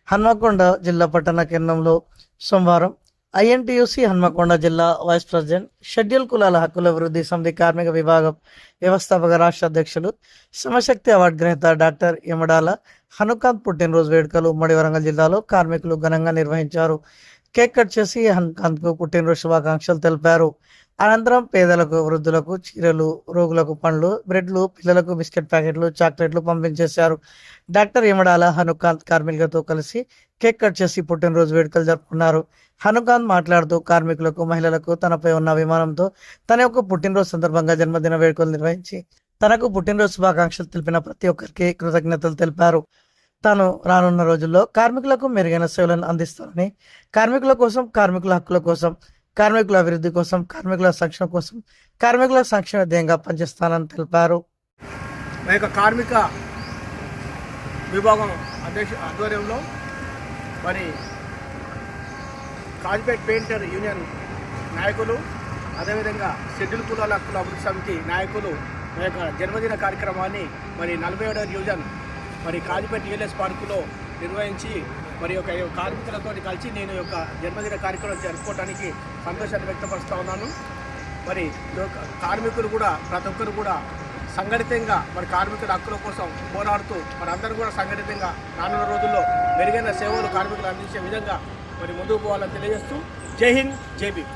హన్మకొండ జిల్లా పట్టణ కేంద్రంలో సోమవారం ఐఎన్టీయూసీ హన్మకొండ జిల్లా వైస్ ప్రెసిడెంట్ షెడ్యూల్ కులాల హక్కుల అభివృద్ధి సమితి కార్మిక విభాగం వ్యవస్థాపక రాష్ట్ర అధ్యక్షులు శ్రమశక్తి అవార్డు గ్రహీత డాక్టర్ యమడాల హనుకాంత్ పుట్టినరోజు వేడుకలు ఉమ్మడి వరంగల్ జిల్లాలో కార్మికులు ఘనంగా నిర్వహించారు. కేక్ కట్ చేసి హనుకాంత్కు పుట్టినరోజు శుభాకాంక్షలు తెలిపారు. అనంతరం పేదలకు, వృద్ధులకు చీరలు, రోగులకు పండ్లు, బ్రెడ్లు, పిల్లలకు బిస్కెట్ ప్యాకెట్లు, చాక్లెట్లు పంపించేశారు. డాక్టర్ యమడాల హనుకాంత్ కార్మికులతో కలిసి కేక్ కట్ చేసి పుట్టినరోజు వేడుకలు జరుపుకున్నారు. హనుకాంత్ మాట్లాడుతూ కార్మికులకు, మహిళలకు తనపై ఉన్న అభిమానంతో తన యొక్క పుట్టినరోజు సందర్భంగా జన్మదిన వేడుకలు నిర్వహించి తనకు పుట్టినరోజు శుభాకాంక్షలు తెలిపిన ప్రతి ఒక్కరికి కృతజ్ఞతలు తెలిపారు. తాను రానున్న రోజుల్లో కార్మికులకు మెరుగైన సేవలను అందిస్తానని, కార్మికుల కోసం, కార్మికుల హక్కుల కోసం, కార్మికుల అభివృద్ధి కోసం, కార్మికుల సంక్షేమం కోసం, కార్మికుల సంక్షేమ ధ్యేయంగా పనిచేస్తానని తెలిపారు. మా యొక్క కార్మిక విభాగం ఆధ్వర్యంలో మరి కాజ్పేట్ పెయింటర్ యూనియన్ నాయకులు, అదేవిధంగా షెడ్యూల్ కులాల హక్కుల అభివృద్ధి సమితి నాయకులు మా యొక్క జన్మదిన కార్యక్రమాన్ని మరి 47వ డివిజన్ మరి కాజ్పేట్ యుఎల్ఎస్ పార్కులో నిర్వహించి మరి ఒక కార్మికులతో కలిసి నేను యొక్క జన్మదిన కార్యక్రమం జరుపుకోవడానికి సంతోషాన్ని వ్యక్తపరుస్తూ ఉన్నాను. మరి కార్మికులు కూడా ప్రతి ఒక్కరు కూడా సంఘటితంగా మరి కార్మికుల హక్కుల కోసం పోరాడుతూ మరి అందరూ కూడా సంఘటితంగా రానున్న రోజుల్లో మెరుగైన సేవలు కార్మికులు అందించే విధంగా మరి ముందుకు పోవాలని తెలియజేస్తూ జై హింద్, జై భీమ్.